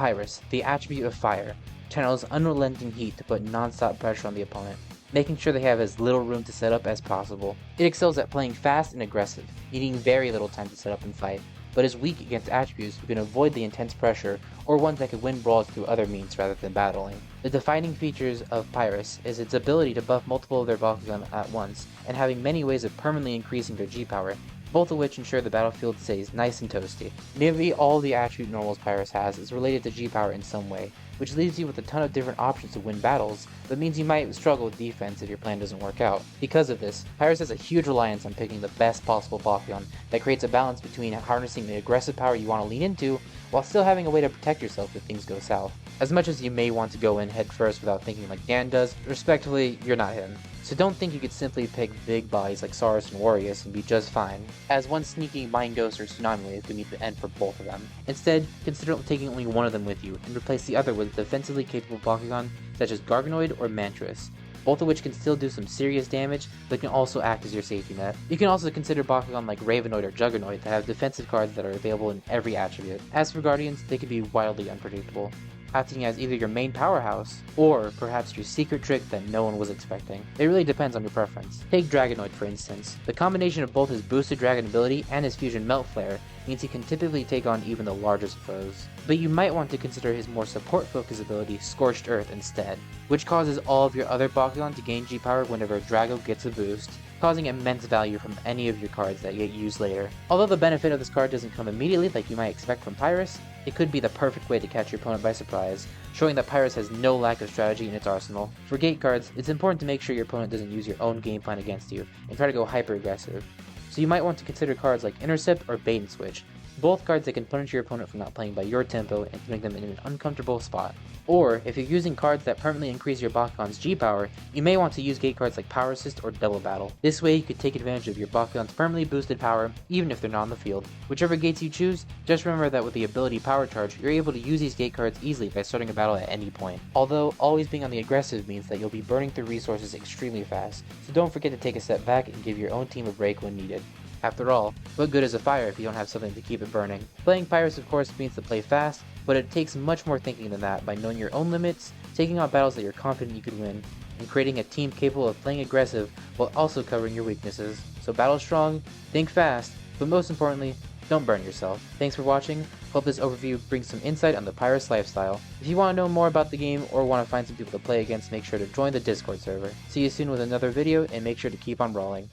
Pyrus, the attribute of fire, channels unrelenting heat to put non-stop pressure on the opponent, making sure they have as little room to set up as possible. It excels at playing fast and aggressive, needing very little time to set up and fight, but is weak against attributes who can avoid the intense pressure or ones that could win brawls through other means rather than battling. The defining features of Pyrus is its ability to buff multiple of their Bakugan at once, and having many ways of permanently increasing their G-power, both of which ensure the battlefield stays nice and toasty. Nearly all the attribute normals Pyrus has is related to G-power in some way, which leaves you with a ton of different options to win battles, but means you might struggle with defense if your plan doesn't work out. Because of this, Pyrus has a huge reliance on picking the best possible Bakugan that creates a balance between harnessing the aggressive power you want to lean into, while still having a way to protect yourself if things go south. As much as you may want to go in head first without thinking like Dan does, respectively, you're not him. So don't think you could simply pick big bodies like Saurus and Warriors and be just fine, as one sneaky Mind Ghost or Tsunami Wave could meet the end for both of them. Instead, consider taking only one of them with you, and replace the other with defensively capable Bakugan such as Garganoid or Mantris, both of which can still do some serious damage, but can also act as your safety net. You can also consider Bakugan like Ravenoid or Juggernoid to have defensive cards that are available in every attribute. As for Guardians, they can be wildly unpredictable, acting as either your main powerhouse, or perhaps your secret trick that no one was expecting. It really depends on your preference. Take Dragonoid for instance. The combination of both his boosted dragon ability and his fusion Melt Flare means he can typically take on even the largest foes. But you might want to consider his more support focused ability Scorched Earth instead, which causes all of your other Bakugan to gain G-power whenever Drago gets a boost, causing immense value from any of your cards that get used later. Although the benefit of this card doesn't come immediately like you might expect from Pyrus, it could be the perfect way to catch your opponent by surprise, showing that Pyrus has no lack of strategy in its arsenal. For gate cards, it's important to make sure your opponent doesn't use your own game plan against you, and try to go hyper aggressive. So you might want to consider cards like Intercept or Bait and Switch, both cards that can punish your opponent for not playing by your tempo and putting them in an uncomfortable spot. Or, if you're using cards that permanently increase your Bakugan's G-power, you may want to use gate cards like Power Assist or Double Battle. This way you could take advantage of your Bakugan's permanently boosted power, even if they're not on the field. Whichever gates you choose, just remember that with the ability Power Charge, you're able to use these gate cards easily by starting a battle at any point. Although, always being on the aggressive means that you'll be burning through resources extremely fast, so don't forget to take a step back and give your own team a break when needed. After all, what good is a fire if you don't have something to keep it burning? Playing Pyrus of course means to play fast, but it takes much more thinking than that by knowing your own limits, taking on battles that you're confident you can win, and creating a team capable of playing aggressive while also covering your weaknesses. So battle strong, think fast, but most importantly, don't burn yourself. Thanks for watching, hope this overview brings some insight on the Pyrus lifestyle. If you want to know more about the game or want to find some people to play against, make sure to join the Discord server. See you soon with another video, and make sure to keep on brawling.